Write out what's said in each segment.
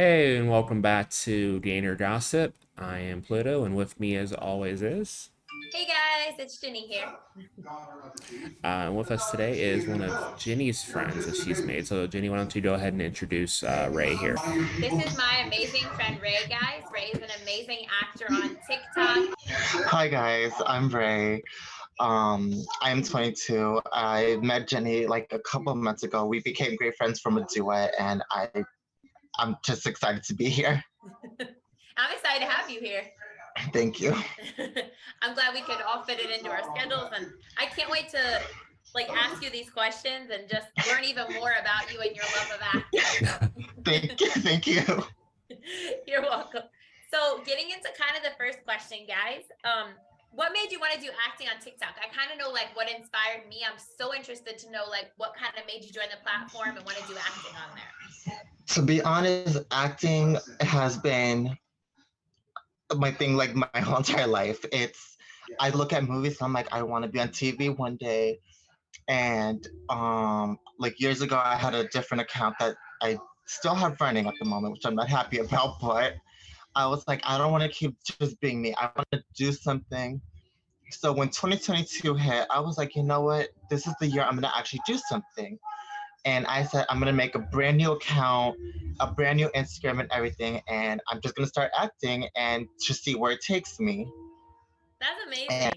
Hey, and welcome back to Gainer Gossip. I am Pluto, and with me, as always, is. Hey guys, it's Jenny here. And with us today is one of Jenny's friends that she's made. So, Jenny, why don't you go ahead and introduce Ray here? This is my amazing friend Ray, guys. Ray is an amazing actor on TikTok. Hi guys, I'm Ray. I'm 22. I met Jenny like a couple of months ago. We became great friends from a duet, and I'm just excited to be here. I'm excited to have you here. Thank you. I'm glad we could all fit it into our schedules, and I can't wait to ask you these questions and just learn even more about you and your love of acting. Thank you. You're welcome. So, getting into kind of the first question, guys. What made you want to do acting on TikTok? I kind of know what inspired me. I'm so interested to know what kind of made you join the platform and want to do acting on there. To be honest, acting has been my thing like my whole entire life. I look at movies and I'm like, I want to be on TV one day. And like years ago, I had a different account that I still have running at the moment, which I'm not happy about, but I was like, I don't want to keep just being me. I want to do something. So when 2022 hit, I was like, you know what? This is the year I'm going to actually do something. And I said, I'm going to make a brand new account, a brand new Instagram and everything. And I'm just going to start acting and to see where it takes me. That's amazing.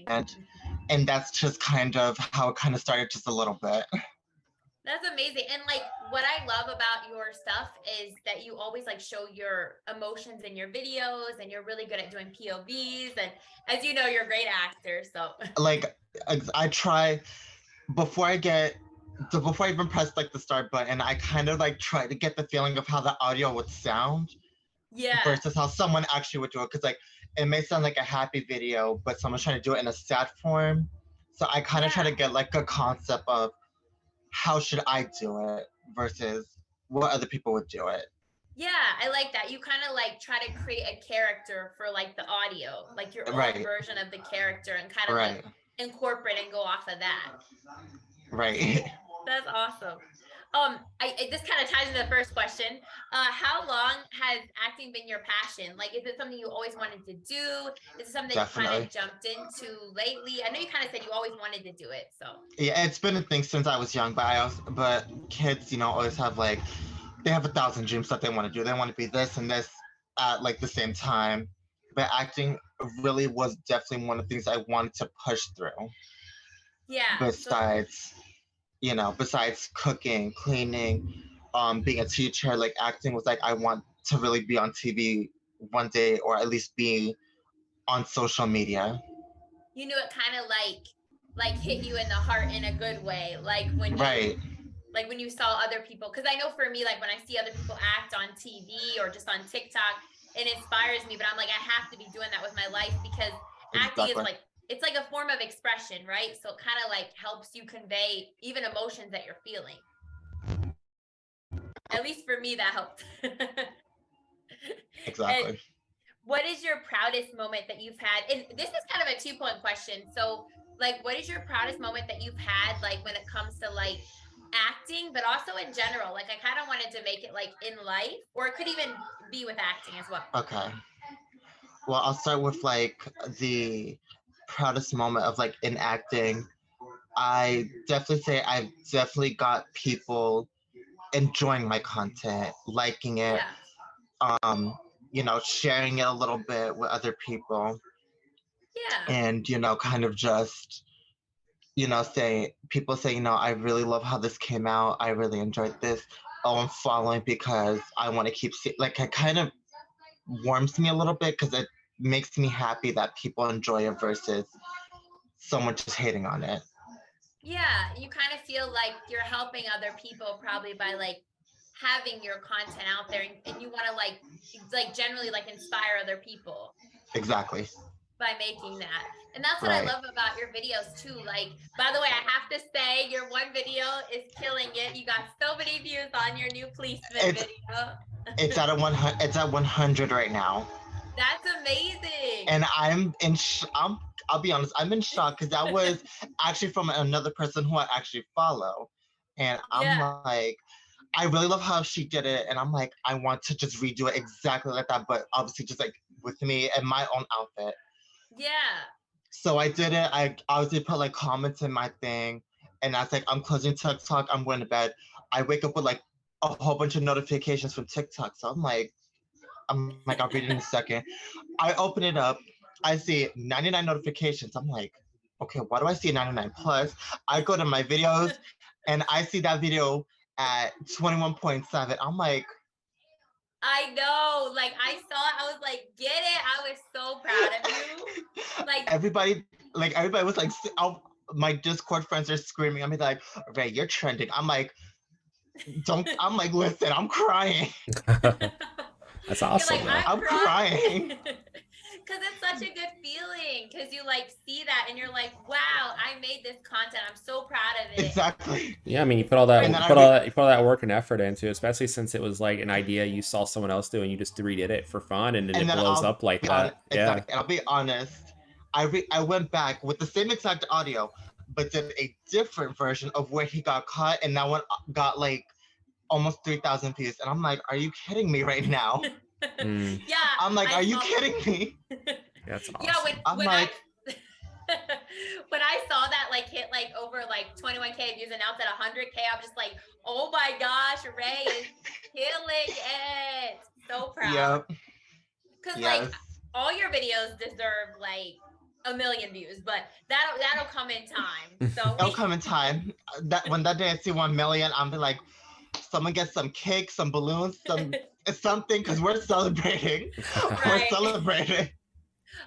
And that's just kind of how it kind of started just a little bit. That's amazing. And what I love about your stuff is that you always show your emotions in your videos, and you're really good at doing POVs. And as you know, you're a great actor. So I try before I even press the start button, I kind of try to get the feeling of how the audio would sound. Yeah. Versus how someone actually would do it. Because it may sound like a happy video, but someone's trying to do it in a sad form. So I kind of try to get a concept of how should I do it versus what other people would do it. Yeah, I like that. You kind of try to create a character for the audio, your own version of the character, and kind of incorporate and go off of that. Right. That's awesome. This kind of ties into the first question. How long has acting been your passion? Is it something you always wanted to do? Is it something Definitely. you kind of jumped into lately? I know you kind of said you always wanted to do it. So yeah, it's been a thing since I was young, but kids, always have they have 1,000 dreams that they want to do. They want to be this and this at the same time. But acting really was definitely one of the things I wanted to push through. Yeah. Besides cooking, cleaning, being a teacher, acting was I want to really be on TV one day, or at least be on social media. You knew it kind of hit you in the heart in a good way, when when you saw other people. Because I know for me, when I see other people act on TV or just on TikTok, it inspires me. But I'm I have to be doing that with my life, because acting is it's a form of expression, right? So it kind of helps you convey even emotions that you're feeling. At least for me, that helped. Exactly. And what is your proudest moment that you've had? And this is kind of a 2-point question. So what is your proudest moment that you've had, when it comes to acting, but also in general? I kind of wanted to make it in life, or it could even be with acting as well. Okay. Well, I'll start with the proudest moment of in acting. I definitely say I've definitely got people enjoying my content, liking it, sharing it a little bit with other people. Yeah. And, kind of just, people say, I really love how this came out. I really enjoyed this. Oh, I'm following because I want to keep seeing, it kind of warms me a little bit, because it makes me happy that people enjoy it versus someone just hating on it. Yeah, you kind of feel you're helping other people probably by having your content out there, and you want to generally inspire other people. Exactly. By making that. And that's what I love about your videos too. By the way, I have to say, your one video is killing it. You got so many views on your new policeman video. It's at 100 right now. That's amazing. And I'll be honest, I'm in shock, because that was actually from another person who I actually follow. And I'm I really love how she did it, and I'm like, I want to just redo it exactly like that, but obviously just like with me and my own outfit. Yeah. So I did it. I obviously put like comments in my thing, and I was like, I'm closing TikTok. I'm going to bed. I wake up with like a whole bunch of notifications from TikTok. So I'm like, I'll read it in a second. I open it up. I see 99 notifications. I'm like, okay, why do I see 99 plus? I go to my videos, and I see that video at 21.7. I'm like, I know. Like I saw it. I was like, get it. I was so proud of you. Like everybody was like, my Discord friends are screaming. I'm like, Ray, you're trending. I'm like, don't. I'm like, listen, I'm crying. That's You're awesome, like, though. I'm crying. Because it's such a good feeling. Because you like see that and you're like, wow, I made this content. I'm so proud of it. Exactly. Yeah, I mean, you put all that, And you then put all that, you put all that work and effort into, it, especially since it was like an idea you saw someone else do and you just redid it for fun, and then it then blows I'll up like be that. Yeah. exactly. And I'll be honest. I went back with the same exact audio, but did a different version of where he got caught, and that one got like almost 3,000 views. And I'm like, are you kidding me right now? Yeah. I'm like, are you kidding me? That's awesome. Yeah, I'm like, when I saw that like hit like over like 21K views and now it's at 100K, I'm just like, oh my gosh, Ray is killing it. So proud. yep. Because Yes. like all your videos deserve like 1 million views, but that'll come in time. So It'll come in time. That when that day I see 1 million, I'm be like, someone get some cake, some balloons, something, because we're celebrating. We're celebrating.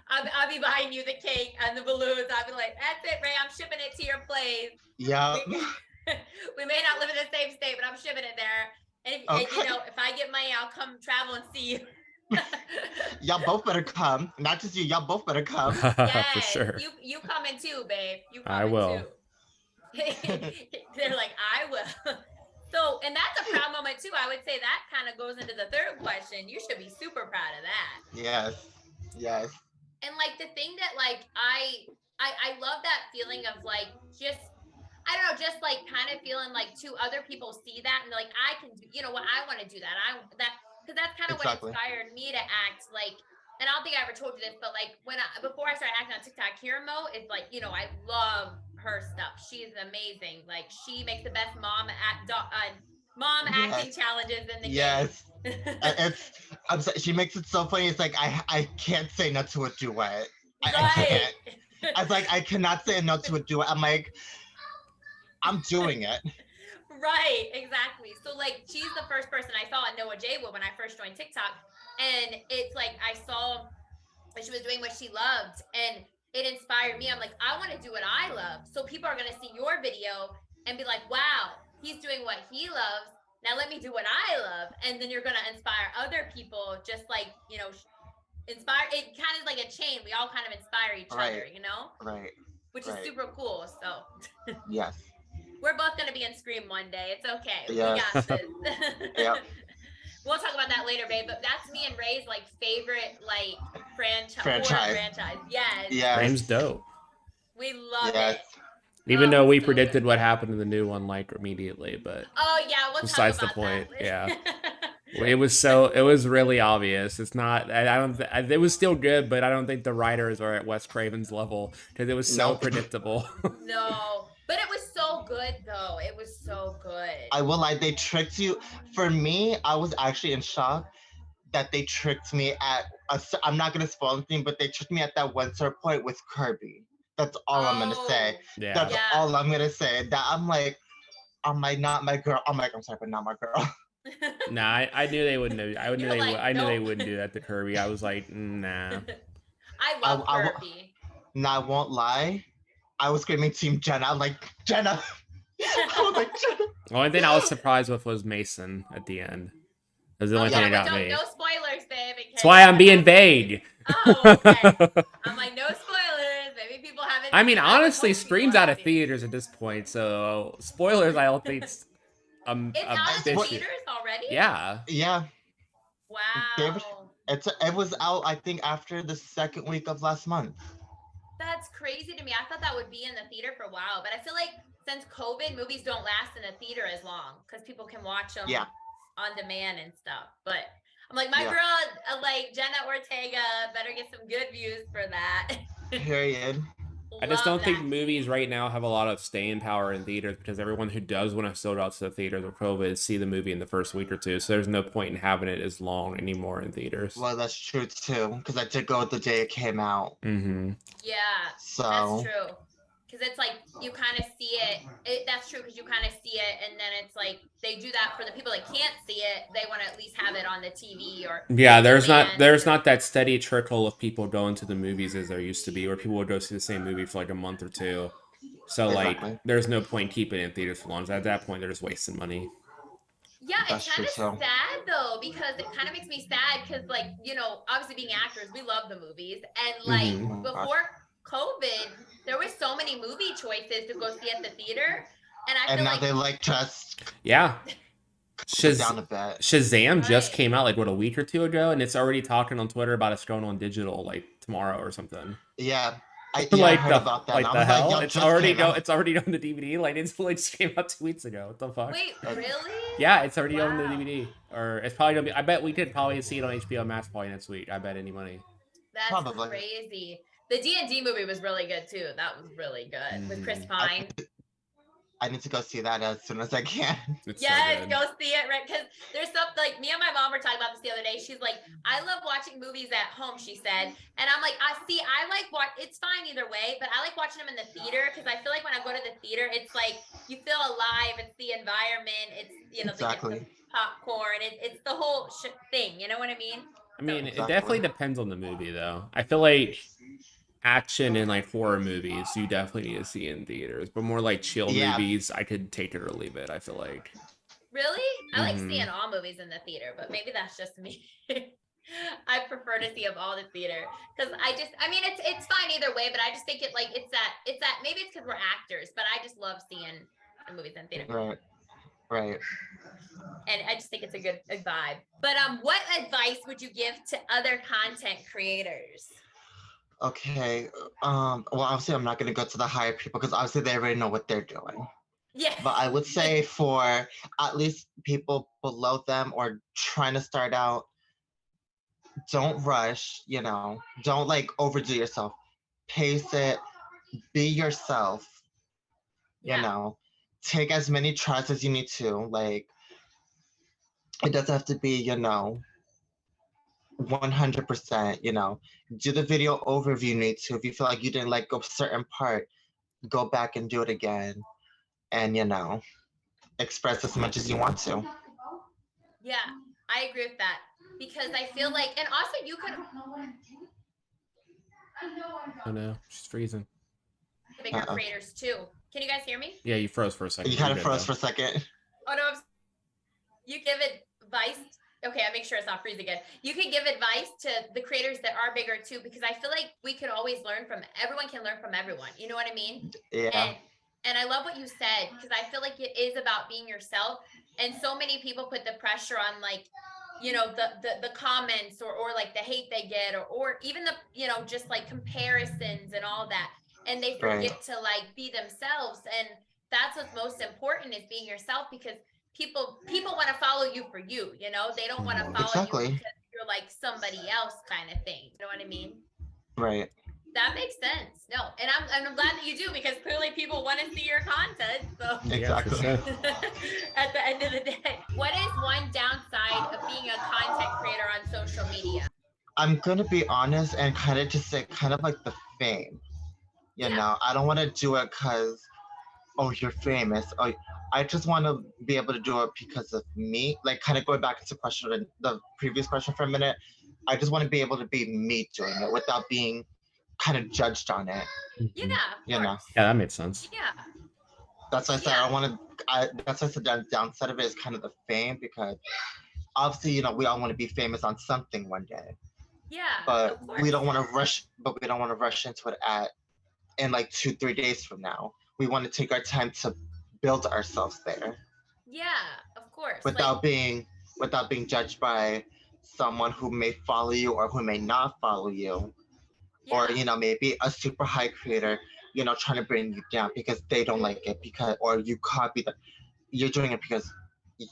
I'll be buying you the cake and the balloons. I'll be like, that's it, Ray. I'm shipping it to your place. Yeah. We may not live in the same state, but I'm shipping it there. And, and you know, if I get money, I'll come travel and see you. Y'all both better come. Not just you. Y'all both better come. Yes, for sure. You coming too, babe. You coming I will. too. They're like, I will. So, and that's a proud moment too. I would say that kind of goes into the third question. You should be super proud of that. Yes. Yes. And like the thing that like I love that feeling of like just I don't know, just like kind of feeling like two other people see that and they're like, I can do, you know what, I want to do that. Because that's kind of Exactly. what inspired me to act like, and I don't think I ever told you this, but like before I started acting on TikTok, Kirimo is like, you know, I love her stuff. She's amazing. Like she makes the best mom acting challenges in the game. She makes it so funny. It's like I can't say no to a duet. I can't. I was like, I cannot say no to a duet. I'm like, I'm doing it. Right, exactly. So like she's the first person I saw at Noah J Wood when I first joined TikTok. And it's like I saw that she was doing what she loved and it inspired me. I'm like, I want to do what I love. So people are gonna see your video and be like, wow, he's doing what he loves. Now let me do what I love. And then you're gonna inspire other people, just like, you know, inspire it kind of like a chain. We all kind of inspire each other, you know? Right. Which is super cool. So yes. We're both gonna be in Scream one day. It's okay. Yes. We got this. Yep. We'll talk about that later, babe. But that's me and Ray's like favorite like franchise. Yes. Scream's dope. We love it. Even though we predicted what happened in the new one like immediately, but oh yeah, we'll besides talk the about point, that. yeah. It was really obvious. It's not. It was still good, but I don't think the writers are at Wes Craven's level because it was so predictable. No, but it was so good though. It was so good. I will lie. They tricked you. For me, I was actually in shock that they tricked me at. I'm not gonna spoil anything, but they tricked me at that one certain point with Kirby. That's all I'm gonna say. Yeah. That's all I'm gonna say. That I'm like, not my girl. I'm like, I'm sorry, but not my girl. Nah, I knew they wouldn't do. I knew they wouldn't do that to Kirby. I was like, nah. I love Kirby. I won't lie. I was screaming Team Jenna. I'm like, Jenna. I was like, Jenna. The only thing I was surprised with was Mason at the end. That was the only thing that got me. No spoilers, babe. That's why I'm being vague. Oh, okay. I'm like, no spoilers. Maybe people haven't. I mean, honestly, Scream's out of theaters at this point, so spoilers. I don't think it's out of the theaters already. Yeah. Yeah. Wow. It was out, I think, after the second week of last month. That's crazy to me. I thought that would be in the theater for a while, but I feel like since COVID, movies don't last in a theater as long because people can watch them on demand and stuff. But I'm like, my girl, like Jenna Ortega, better get some good views for that. Period. I just don't think movies right now have a lot of staying power in theaters because everyone who does want to still go to the theaters with COVID see the movie in the first week or two. So there's no point in having it as long anymore in theaters. Well, that's true too, because I did go the day it came out. Mm-hmm. Yeah, so that's true. Because it's like you kind of see it. That's true because you kind of see it, and then it's like they do that for the people that can't see it. They want to at least have it on the TV or there's not that steady trickle of people going to the movies as there used to be, where people would go see the same movie for like a month or two. So like, there's no point keeping it in theaters for long. At that point, they're just wasting money. Yeah, it's kind of sad though, because it kind of makes me sad because, like, you know, obviously being actors, we love the movies, and like before COVID, there were so many movie choices to go see at the theater, and I feel now like they like just down a bit. Shazam just came out like a week or two ago, and it's already talking on Twitter about it's going on digital like tomorrow or something. Yeah. I heard about that. Like the hell, like, it's already on the DVD. Like it just came out 2 weeks ago. What the fuck? Wait, really? Yeah, it's already on the DVD, or it's probably gonna be. I bet we could probably see it on HBO Max probably next week. I bet any money. That's crazy. The D&D movie was really good too. That was really good with Chris Pine. I need to go see that as soon as I can. Yes, go see it, right? Because there's stuff like me and my mom were talking about this the other day. She's like, I love watching movies at home, she said. And I'm like, I like it's fine either way, but I like watching them in the theater because I feel like when I go to the theater, it's like you feel alive. It's the environment. It's, you know, the popcorn. It's the whole thing. You know what I mean? I mean, it definitely depends on the movie, though. I feel like action and like horror movies you definitely need to see in theaters, but more like chill movies I could take it or leave it. I feel like really I like seeing all movies in the theater, but maybe that's just me. I prefer to see them all in the theater because I mean it's fine either way, but I just think it's that maybe it's because we're actors, but I just love seeing the movies in theater. Right. And I just think it's a good vibe. But what advice would you give to other content creators? Okay. Well, obviously, I'm not going to go to the higher people because obviously they already know what they're doing. Yeah. But I would say for at least people below them or trying to start out, don't rush, you know, don't like overdo yourself. Pace it, be yourself, you know, take as many tries as you need to. Like, it doesn't have to be, you know, 100%, you know, do the video overview you need to. If you feel like you didn't like a certain part, go back and do it again. And, you know, express as much as you want to. Yeah, I agree with that. Because I feel like, and also you could. Oh no, she's freezing. Bigger creators too. Can you guys hear me? Yeah, you froze for a second. You kind of froze for a second. Oh no, you give advice. Okay, I make sure it's not freezing again. You can give advice to the creators that are bigger too, because I feel like we could always learn from everyone. Can learn from everyone. You know what I mean? Yeah. And I love what you said because I feel like it is about being yourself. And so many people put the pressure on, like, you know, the comments or like the hate they get or even the, you know, just like comparisons and all that. And they forget to like be themselves. And that's what's most important is being yourself, because people want to follow you for you, you know, they don't want to follow you because you're like somebody else kind of thing. You know what I mean? Right. That makes sense. No, and I'm glad that you do, because clearly people want to see your content. So exactly. At the end of the day, what is one downside of being a content creator on social media? I'm gonna be honest and kind of just say kind of like the fame. You know, I don't want to do it because, oh, you're famous. Oh, I just want to be able to do it because of me. Like, kind of going back to the previous question for a minute. I just want to be able to be me doing it without being kind of judged on it. Yeah, you know. Yeah, that makes sense. Yeah. That's why I said that's why I said the downside of it is kind of the fame, because obviously, you know, we all want to be famous on something one day. Yeah. But we don't want to rush. But we don't want to rush into it in like 2-3 days from now. We want to take our time to build ourselves there. Yeah, of course. Without being judged by someone who may follow you or who may not follow you. Yeah. Or, you know, maybe a super high creator trying to bring you down because they don't like it, because or you copy them. You're doing it because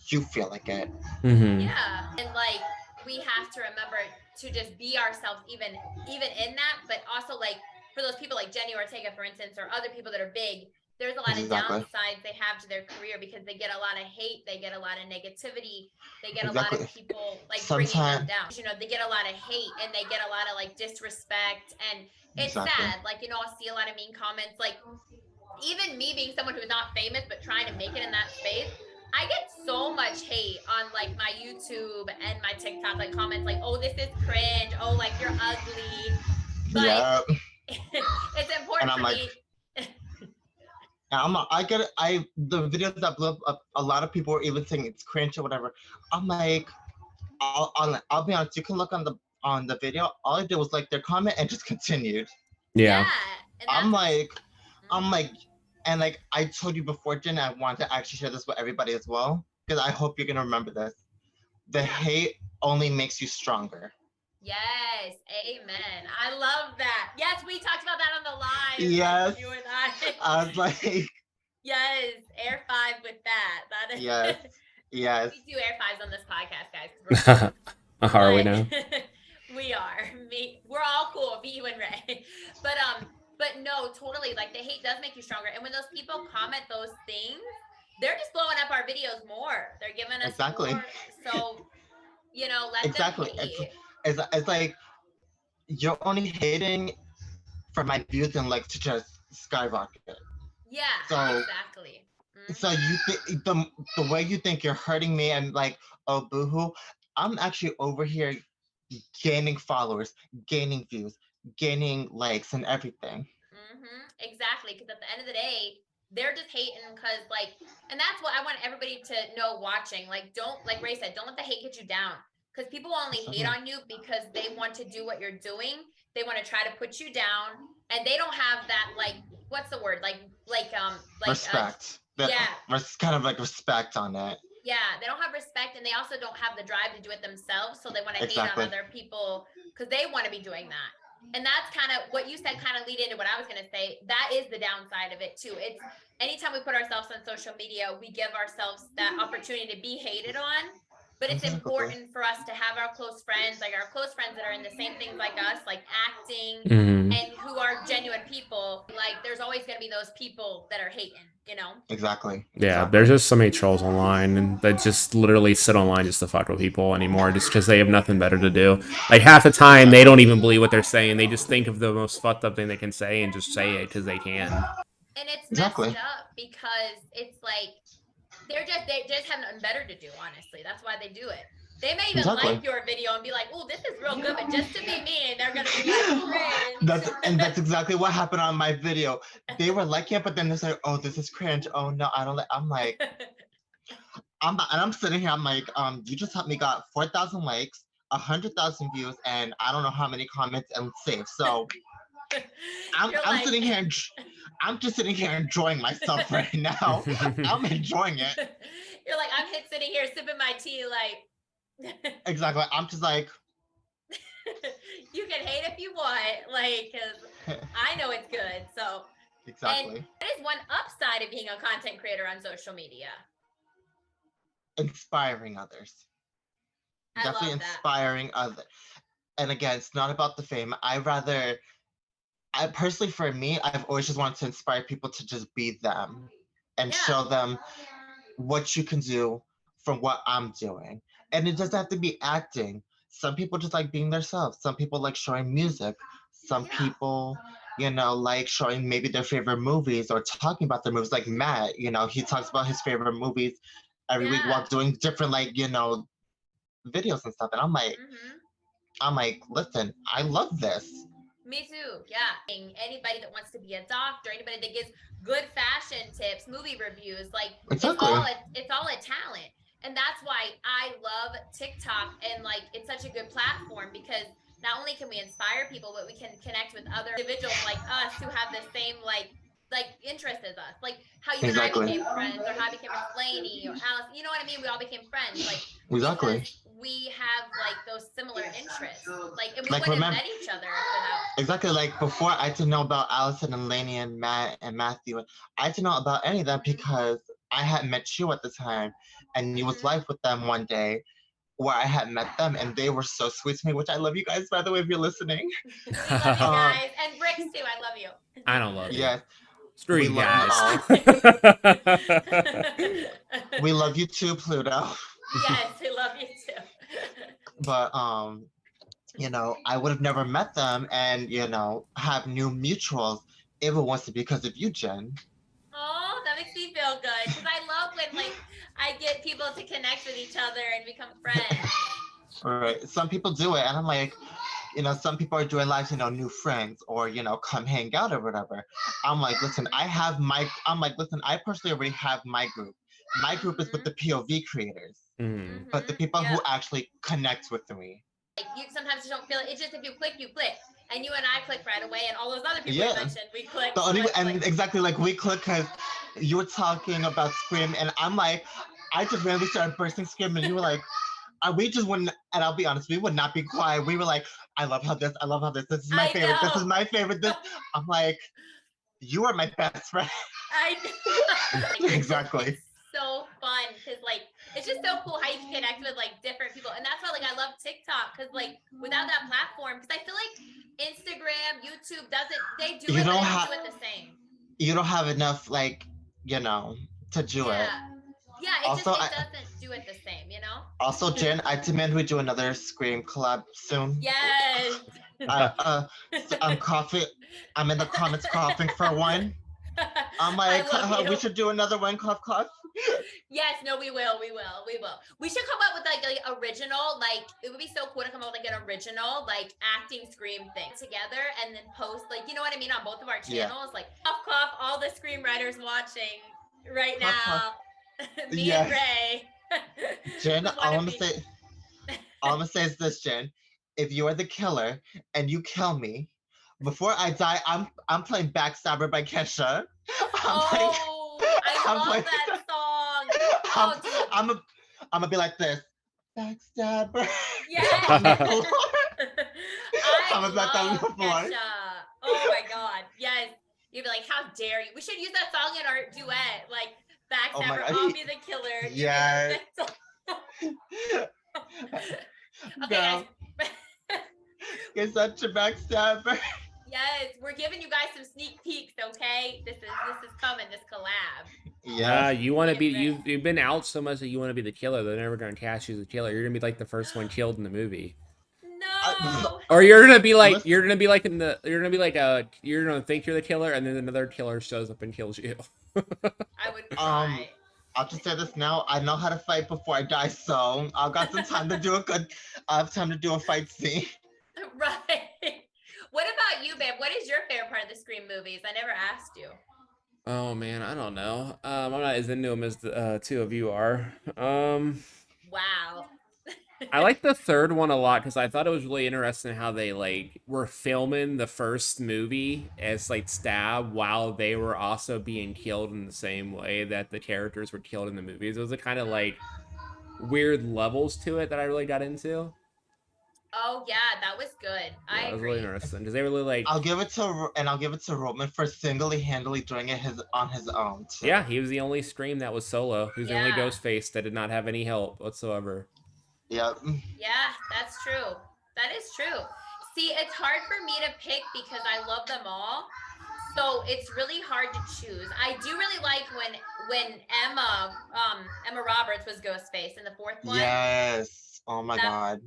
you feel like it. Yeah, and like we have to remember to just be ourselves, even in that, but also like for those people like Jenny Ortega, for instance, or other people that are big, there's a lot of downsides they have to their career because they get a lot of hate, they get a lot of negativity, they get a lot of people like bringing them down. They get a lot of hate and they get a lot of like disrespect, and it's sad. Like, I'll see a lot of mean comments. Like, even me being someone who's not famous but trying to make it in that space, I get so much hate on like my YouTube and my TikTok, like comments like, "Oh, this is cringe. Oh, like you're ugly." But it's important for me. I get it. The videos that blew up, a lot of people were even saying it's cringe or whatever. I'm like, I'll be honest. You can look on the video. All I did was like their comment and just continued. Yeah. I'm like, and like I told you before, Jen, I want to actually share this with everybody as well, because I hope you're gonna remember this. The hate only makes you stronger. Yes, amen. I love that. Yes, we talked about that on the live. Yes, you and I. I was like, yes, air 5 with that. That is. Yes. We do air 5s on this podcast, guys. Are we now? We are. We're all cool. Me, you, and Ray. But no, totally. Like the hate does make you stronger, and when those people comment those things, they're just blowing up our videos more. They're giving us more. So, let them hate. It's like you're only hating for my views and like to just skyrocket. Yeah, exactly. So you think the way you think you're hurting me and like, oh boohoo, I'm actually over here gaining followers, gaining views, gaining likes and everything. Exactly, because at the end of the day, they're just hating because like, and that's what I want everybody to know watching. Like, don't, like Ray said, don't let the hate get you down, because people only hate on you because they want to do what you're doing. They want to try to put you down, and they don't have that, like, what's the word, like respect. Kind of like respect on it. Yeah, they don't have respect, and they also don't have the drive to do it themselves, so they want to hate on other people because they want to be doing that. And that's kind of what you said, kind of lead into what I was going to say. That is the downside of it too. It's anytime we put ourselves on social media, we give ourselves that opportunity to be hated on. But it's important for us to have our close friends, like our close friends that are in the same things like us, like acting, and who are genuine people. Like there's always going to be those people that are hating, Exactly. Yeah, there's just so many trolls online, and they just literally sit online just to fuck with people anymore, just because they have nothing better to do. Like half the time, they don't even believe what they're saying. They just think of the most fucked up thing they can say and just say it because they can. And it's messed up because it's like they just have nothing better to do. Honestly, that's why they do it. They may even like your video and be like, "Oh, this is real good," but just to be mean, they're gonna be like, cringe. That's exactly what happened on my video. They were liking it, but then they're like, "Oh, this is cringe. Oh no, I don't like." I'm like, I'm sitting here. I'm like, you just helped me got 4,000 likes, 100,000 views, and I don't know how many comments and saves. So I'm sitting here. I'm just sitting here enjoying myself right now. I'm enjoying it. You're like, I'm sitting here sipping my tea, like. Exactly. I'm just like. You can hate if you want, like, because I know it's good. So. Exactly. And that is one upside of being a content creator on social media. Inspiring others. Definitely inspiring others. And again, it's not about the fame. I personally, for me, I've always just wanted to inspire people to just be them and show them what you can do from what I'm doing. And it doesn't have to be acting. Some people just like being themselves. Some people like showing music. Some people, like showing maybe their favorite movies or talking about their movies. Like Matt, he talks about his favorite movies every week while doing different, like, videos and stuff. And I'm like, listen, I love this. Me too. Yeah. Anybody that wants to be a doctor, anybody that gives good fashion tips, movie reviews, like exactly. it's all a talent. And that's why I love TikTok, and like it's such a good platform because not only can we inspire people, but we can connect with other individuals like us who have the same like interest as us. Like how you and I became friends, or how I became with Lainey or Alice. You know what I mean? We all became friends. Like because we have like those similar interests. Like, and we wouldn't have met each other without Exactly, like before I didn't know about Allison and Lainey and Matt and Matthew. I didn't know about any of them because I had met you at the time and you was Mm-hmm. live with them one day where I had met them and they were so sweet to me, which I love you guys by the way if you're listening. We love you Uh guys. And Bricks too. I love you. I don't love you. yes, Screw we you love you guys. all. We love you too, Pluto. Yes, we love you too. But you know, I would have never met them and, you know, have new mutuals if it wasn't because of you, Jen. Oh, that makes me feel good because I love when like I get people to connect with each other and become friends. Right. Some people do it, and I'm like, you know, some people are doing lives, you know, new friends or, you know, come hang out or whatever. I'm like, listen, I'm like, listen, I personally already have my group. My group is with Mm-hmm. the POV creators, Mm. but the Mm-hmm. people Yeah. who actually connect with me. Like you sometimes you don't feel it. It's just if you click, you click. And you and I click right away, and all those other people you Yeah. mentioned, we click, The only, click, click. and exactly like we click because you were talking about Scream, and I'm like, I just randomly started bursting Scream, and you were like, we just wouldn't, and I'll be honest, we would not be quiet. We were like, I love how this is my I favorite, this is know. my favorite, this. I'm like, you are my best friend. I know. Like Exactly. it's so fun because like it's just so cool how you can connect with like different people, and that's why like I love TikTok because like without that platform, because I feel like Instagram, YouTube doesn't they do You it, but don't they don't have, do it the same. you don't have enough, like, you know, to do it. Yeah, yeah, Also, it doesn't do it the same, you know. Jen, I demand we do another Scream collab soon. Yes. So I'm coughing. I'm in the comments coughing for one. I'm I like, love you. we should do another one, cough, cough. Yes, no, we will. We should come up with like original, like it would be so cool to come up with like an original, like acting Scream thing together and then post like, you know what I mean, on both of our Yeah. channels, like cough cough, all the Scream writers watching right Cough, cough. now. Me and Yes. Ray. Jen, We want to be all I'm gonna say is this, Jen. If you're the killer and you kill me, before I die, I'm playing Backstabber by Kesha. I'm playing Oh, I I'm love playing that song. I'm Oh, dude. I'm a, I'm gonna be like this. Backstabber Yes. on the floor. I I'm gonna be like that on the love floor. Kesha. Oh my god. Yes. You'd be like, how dare you? We should use that song in our duet. Like Oh my Backstabber, god. I'll be the killer. Yes. You be the Okay, Girl, guys. you're such a backstabber. Yes, we're giving you guys some sneak peeks, okay? This is coming, this collab. Yes. You want to Me be and Ray. you've been out so much that you want to be the killer. They're never gonna cast you as a killer. You're gonna be like the first one killed in the movie, No. or you're gonna be like Listen, in the you're gonna think you're the killer, and then another killer shows up and kills you. I would cry. I'll just say this now. I know how to fight before I die, so I've got some time to do a good. I have time to do a fight scene. Right. What about you, babe? What is your favorite part of the Scream movies? I never asked you. Oh man, I don't know. I'm not as into them as the two of you are. Wow. I like the third one a lot because I thought it was really interesting how they like were filming the first movie as like stab while they were also being killed in the same way that the characters were killed in the movies. It was a kind of like weird levels to it that I really got into. Oh yeah, that was good. Yeah, I it was really agree. interesting because they really like. I'll give it to Roman for handedly doing it on his own too. Yeah, he was the only Scream that was solo. He was the only Yeah. Ghostface that did not have any help whatsoever. Yeah. Yeah, that's true. That is true. See, it's hard for me to pick because I love them all. So it's really hard to choose. I do really like when Emma Roberts was Ghostface in the fourth one. Yes. Oh my That god.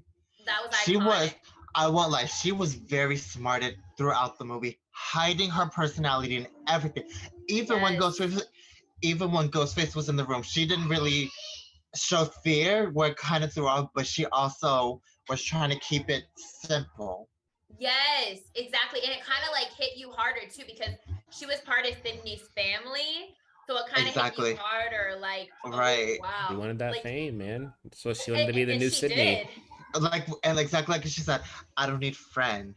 that was She was. iconic. I won't lie. She was very smarted throughout the movie, hiding her personality and everything. Even when Yes. Ghostface was in the room, she didn't really show fear. Where it kind of threw off, but she also was trying to keep it simple. Yes, exactly. And it kind of like hit you harder too because she was part of Sydney's family. So it kind of hit you harder, like, Right. oh, wow. She wanted that like, fame, man. So she wanted to be the and new she Sydney. did. Like, and exactly like she said, I don't need friends.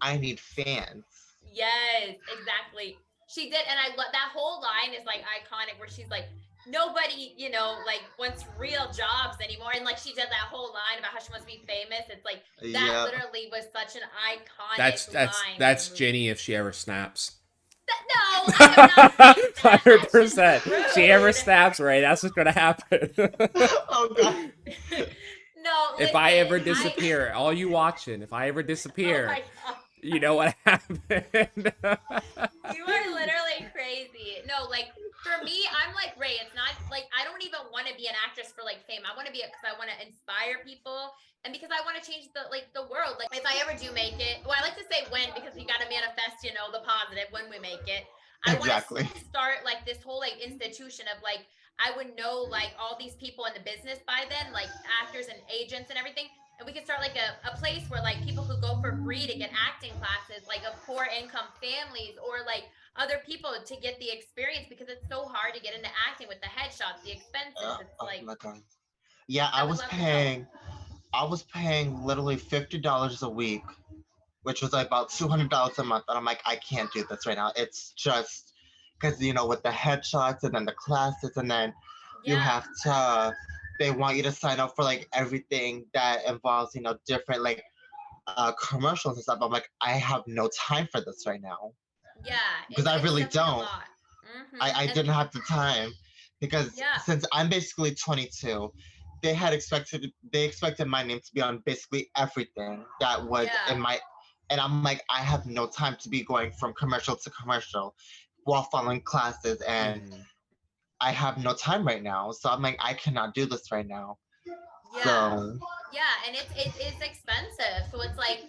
I need fans. Yes, exactly. She did. And I love that whole line is like iconic where she's like, nobody, you know, like wants real jobs anymore. And like she did that whole line about how she wants to be famous. It's like that Yeah. literally was such an That's iconic that's line in the that's movie. Jenny if she ever snaps. No, I am not saying that. That's just 100%. She ever rude. snaps, right? That's what's gonna happen. Oh God. No, If I ever listen, disappear, all you watching, if I ever oh disappear, my God. you know what happened. You are literally crazy. No, like for me, I'm like Ray. It's not like I don't even want to be an actress for like fame. I want to be it because I want to inspire people and because I want to change the world. Like if I ever do make it, well, I like to say when because we got to manifest, you know, the positive when we make it. I want to Exactly. start like this whole like institution of like I would know like all these people in the business by then, like actors and agents and everything, and we could start like a place where like people could go for free to get acting classes, like of poor income families or like other people to get the experience because it's so hard to get into acting with the headshots, the expenses. It's Oh like my God. Yeah, I would love to help. I was paying literally $50 a week, which was like about $200 a month. And I'm like, I can't do this right now. It's just because, you know, with the headshots and then the classes, and then you Yeah. have to, they want you to sign up for like everything that involves, you know, different like commercials and stuff. I'm like, I have no time for this right now Yeah. because I It's really definitely a don't. lot. I And didn't have the time because yeah. since I'm basically 22, they expected my name to be on basically everything that was in Yeah. my, and I'm like, I have no time to be going from commercial to commercial while following classes, and Mhm. I have no time right now. So I'm like, I cannot do this right now. Yeah. So Yeah. And it's expensive. So it's like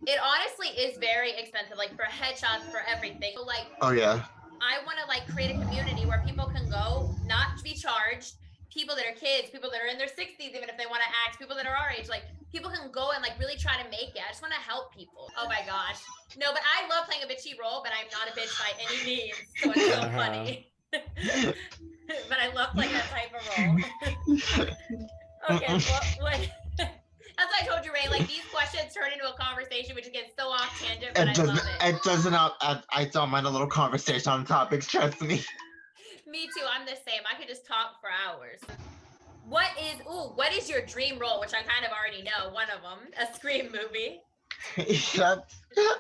it honestly is very expensive, like for headshots, for everything. So like oh yeah, I want to like create a community where people can go, not be charged. People that are kids, people that are in their 60s, even if they want to act, people that are our age, like people can go and like really try to make it. I just want to help people. Oh my gosh. No, but I love playing a bitchy role, but I'm not a bitch by any means. So it's so Uh-huh. funny. But I love playing that type of role. Okay, what that's why I told you, Ray, like these questions turn into a conversation which gets so off tangent, but it I love doesn't. it. It doesn't. I don't mind a little conversation on topics. Trust me. Me too. I'm the same. I could just talk for hours. What is your dream role? Which I kind of already know. One of them, a Scream movie. Yeah,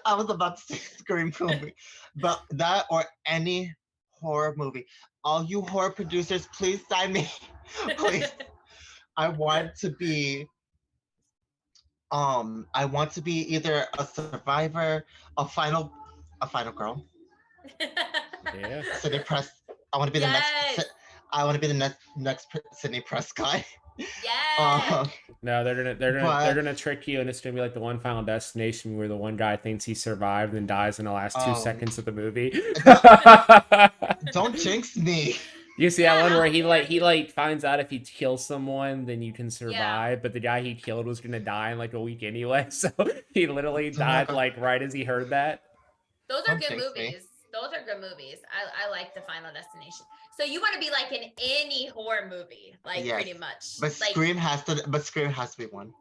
I was about to say Scream movie, but that or any horror movie. All you horror producers, please sign me, please. I want to be I want to be either a survivor, a final a final girl, Yeah. Sydney Press. I want to be the next. Yes. I want to be the next Sydney Prescott. Yes. Um, No, they're but gonna trick you, and it's gonna be like the one Final Destination where the one guy thinks he survived and dies in the last 2 seconds of the movie. don't jinx me. You see that Yeah, one how where dare he you? like finds out if he kills someone, then you can Yeah. survive, but the guy he killed was gonna die in like a week anyway, so he literally Oh my died god, like right as he heard that. Those are don't good jinx me. movies. Those are good movies. I like the Final Destination. So you want to be like in any horror movie, like Yes, pretty much. but Like Scream has to. But Scream has to be one.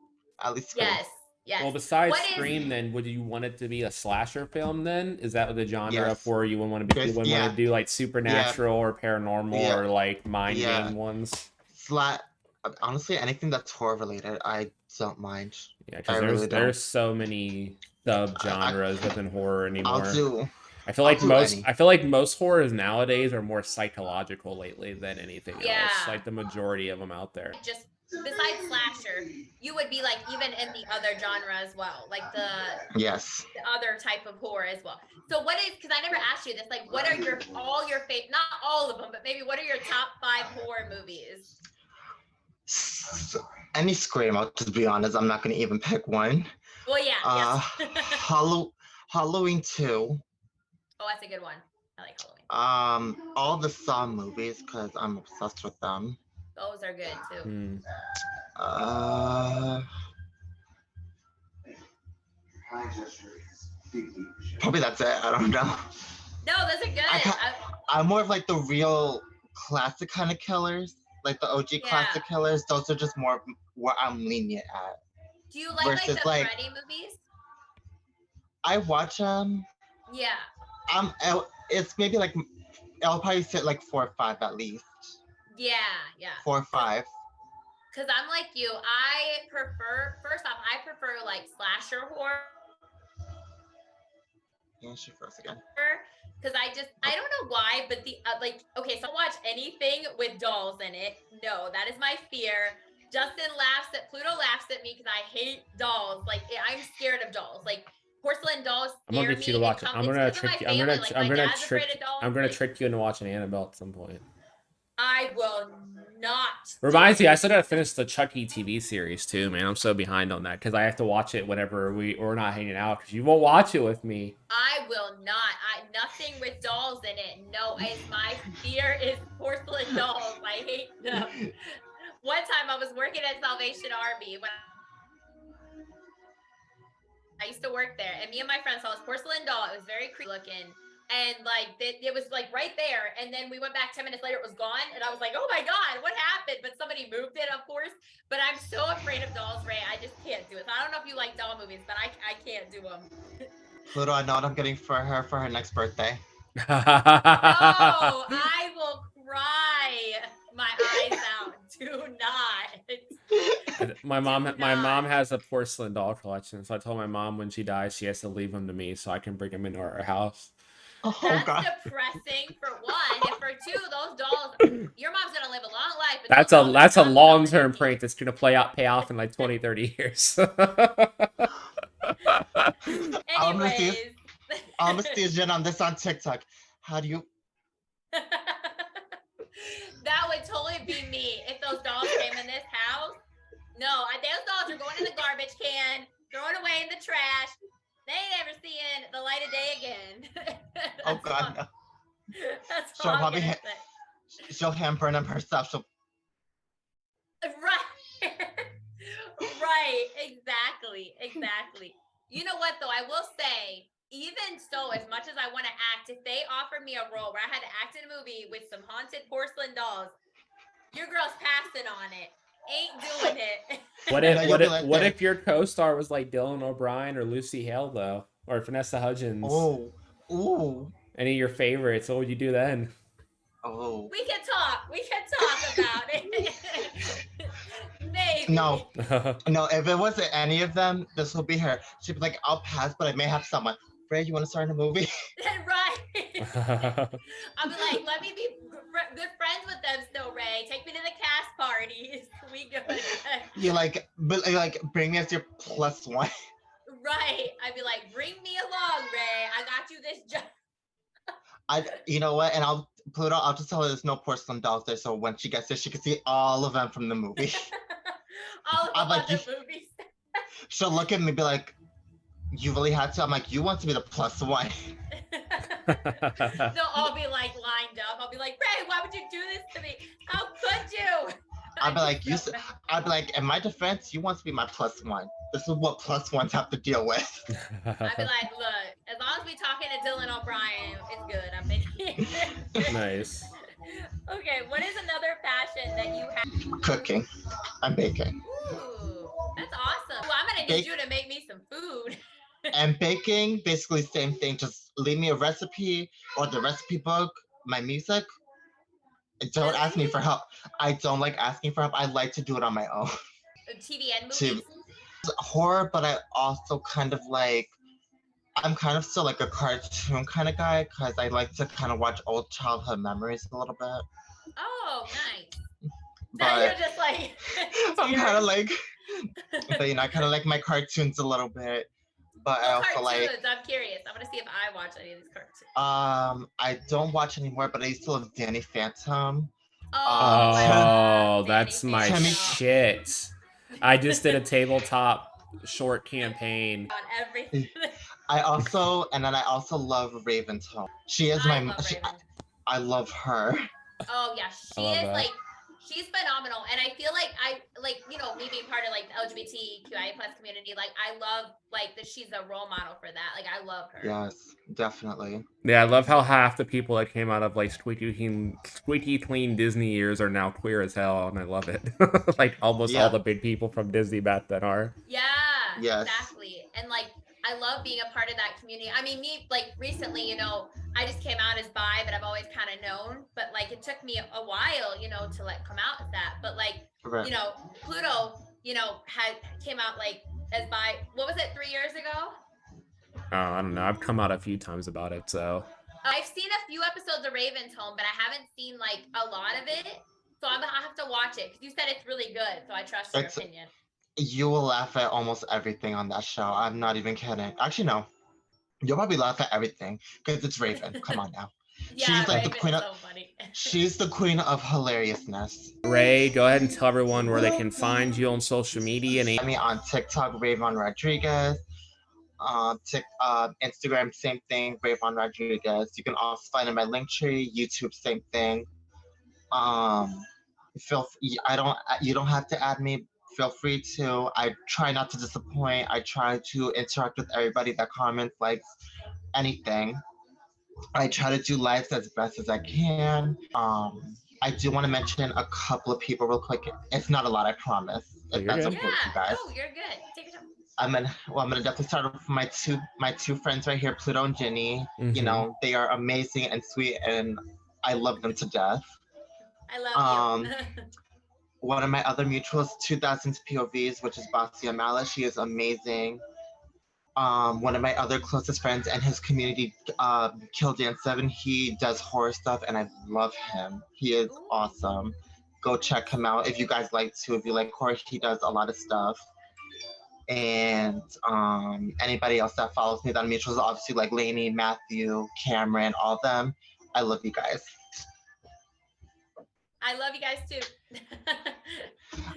At least Scream. yes, yes. Well, besides What is Scream, then would you want it to be a slasher film? Then is that the genre of Yes. horror you would want to be? You Chris, would want to yeah, do like yeah, supernatural or paranormal yeah, or like mind yeah. game ones? Slat. Honestly, anything that's horror related, I don't mind. Yeah, I because really don't. there's so many sub I, genres within horror I'll anymore. do. I'll do any. I feel like most horrors nowadays are more psychological lately than anything else. yeah. Like the majority of them out there. Just besides slasher, you would be like even in the other genre as well, like Yes. the other type of horror as well. So what is, because I never asked you this, like what are your all your favorite, not all of them, but maybe what are your top 5 horror movies? Any Scream, I'll just be honest. I'm not gonna even pick one. Well, yeah, Uh, yes. Halloween 2. Oh, that's a good one. I like Halloween. All the Saw movies because I'm obsessed with them. Those are good too. Hmm. Uh, Probably that's it. I don't know. No, those are good. I'm more of like the real classic kind of killers, like the OG Yeah. classic killers. Those are just more where I'm lenient at. Do you like Versus, the like, Freddy movies? I watch them. Yeah. It's maybe like I'll probably sit like 4 or 5 at least. Yeah. 4 or 5. Because I'm like you. I prefer, first off, I prefer like slasher horror. Yeah, she froze again. Because I don't know why, but like, okay, so I don't watch anything with dolls in it. No, that is my fear. Pluto laughs at me because I hate dolls. Like, I'm scared of dolls. Like, porcelain dolls I'm gonna scare get you me. to watch it. It's because of my family. Like, my dad's afraid of dolls. I'm gonna trick you into watching Annabelle at some point. I will not. Reminds me, I still gotta finish the Chucky TV series too, man. I'm so behind on that because I have to watch it whenever we're not hanging out because you won't watch it with me. I will not. Nothing with dolls in it. No, my fear is porcelain dolls. I hate them. One time I was working at Salvation Army when I used to work there, and me and my friend saw this porcelain doll. It was very creepy looking. And like it was like right there, and then we went back 10 minutes later, it was gone, and I was like, oh my god, what happened? But somebody moved it, of course. But I'm so afraid of dolls, Ray. I just can't do it. So I don't know if you like doll movies, but I can't do them. Pluto, I know what I'm getting for her next birthday. No, I will cry my eyes out. Do not. My mom has a porcelain doll collection, so I told my mom when she dies she has to leave them to me so I can bring them into our house. Oh, That's God. depressing for one, and for two, those dolls. Your mom's gonna live a long life. But That's a long-term prank that's gonna pay off in like 20, 30 years. I'm gonna see a Jen on this on TikTok. How do you? That would totally be me if those dolls came in this house. No, those dolls are going in the garbage can, thrown away in the trash. They ain't ever seeing the light of day again. Oh God, no. That's She'll all I'm probably gonna say. she'll hand burn them herself. Right. Right. Exactly. You know what though? I will say, even so, as much as I want to act, if they offered me a role where I had to act in a movie with some haunted porcelain dolls, your girl's passing on it. Ain't doing it. What if your co-star was like Dylan O'Brien or Lucy Hale though, or Vanessa Hudgens? Oh, ooh. Any of your favorites? What would you do then? Oh. We can talk about it. Maybe. No. If it wasn't any of them, this will be her. She'd be like, I'll pass, but I may have someone. Ray, you want to start in a movie? Right. I'll be like, let me be good friends with them still, Ray. Take me to the cast parties. We good. You bring me as your +1. Right. I'd be like, bring me along, Ray. I got you this job. You know what? And Pluto, I'll just tell her there's no porcelain dolls there, so when she gets there, she can see all of them from the movie. All of them from the movies. She'll look at me and be like, you really had to? I'm like, you want to be the +1. They'll all be like lined up. I'll be like, Ray, why would you do this to me? How could you? I'd be like, in my defense, you want to be my +1. This is what +1s have to deal with. I'd be like, look, as long as we talking to Dylan O'Brien, it's good. I'm thinking. Nice. Okay, what is another passion that you have? Cooking. I'm baking. Ooh, that's awesome. Well, I'm gonna need you to make me some food. And baking, basically same thing. Just leave me a recipe or the recipe book, my music. Don't ask me for help. I don't like asking for help. I like to do it on my own. TV and movies? Horror, but I also kind of like, I'm kind of still like a cartoon kind of guy because I like to kind of watch old childhood memories a little bit. Oh, nice. But you're just like, I'm kind of like, but I kind of like my cartoons a little bit. But I also cartoons? I'm curious. I'm gonna see if I watch any of these cartoons. I don't watch anymore, but I used to love Danny Phantom. That's my shit. I just did a tabletop short campaign. On everything. I also love Raven's-Home. She is I love her. Oh yeah, she is like, she's phenomenal, and I feel like me being part of like the LGBTQIA+ community, like I love like that she's a role model for that. Like I love her. Yes, definitely. Yeah, I love how half the people that came out of like squeaky clean Disney years are now queer as hell, and I love it. Like almost all the big people from Disney back then are. Yeah. Yes. Exactly, and like I love being a part of that community. I mean, me like recently, I just came out as bi, but I've always kind of known. But like, it took me a while, you know, to like come out as that. But like, Right. you know, Pluto, you know, came out like as bi. What was it, 3 years ago? I don't know. I've come out a few times about it, so. I've seen a few episodes of Raven's Home, but I haven't seen like a lot of it. So I have to watch it because you said it's really good. So I trust your opinion. You will laugh at almost everything on that show. I'm not even kidding. Actually, no. You'll probably laugh at everything because it's Raven. Come on now. Yeah, She's like the Raven's queen of. so funny. She's the queen of hilariousness. Ray, go ahead and tell everyone where they can find you on social media. And I mean, on TikTok, Rayvon Rodriguez. Instagram, same thing, Rayvon Rodriguez. You can also find in my link tree. YouTube, same thing. You don't have to add me. Feel free to. I try not to disappoint. I try to interact with everybody that comments, likes anything. I try to do lives as best as I can. I do want to mention a couple of people real quick. It's not a lot, I promise. If that's okay with you guys. No, you're good. Take your time. I'm gonna definitely start off with my two friends right here, Pluto and Ginny. Mhm. You know, they are amazing and sweet, and I love them to death. I love you. One of my other mutuals, 2000s POVs, which is Basia Mala. She is amazing. One of my other closest friends and his community, Killdan7, he does horror stuff, and I love him. He is awesome. Go check him out if you guys like to. If you like horror, he does a lot of stuff. And anybody else that follows me that are mutuals, obviously like Lainey, Matthew, Cameron, all of them. I love you guys. I love you guys too.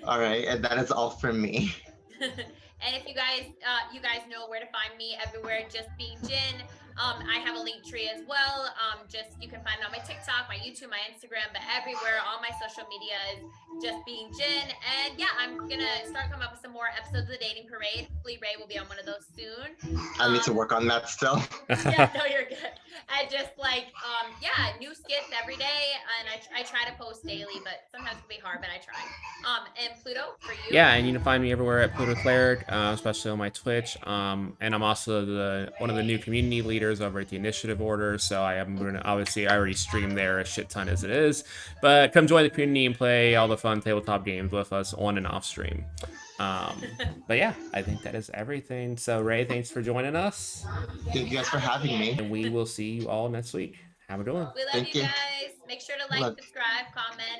All right, and that is all from me. And if you guys know where to find me everywhere, Just Being Jin. I have a link tree as well. Just you can find it on my TikTok, my YouTube, my Instagram, but everywhere, all my social media is Just Being Jin. And yeah, I'm gonna start coming up with some more episodes of the Dating Parade. Hopefully Ray will be on one of those soon. I need to work on that still. Yeah, no, you're good. I just like new skits every day, and I try to post daily, but sometimes it can be hard, but I try. And Pluto, for you? Yeah, and you can find me everywhere at Pluto Cleric, especially on my Twitch. And I'm also one of the new community leaders over at the Initiative Order, so I already stream there a shit ton as it is. But come join the community and play all the fun tabletop games with us on and off stream. But yeah, I think that is everything. So Ray, thanks for joining us. Thank you guys for having me. And we will see you all next week. Have a good one. We love you guys. Make sure to like, subscribe, comment.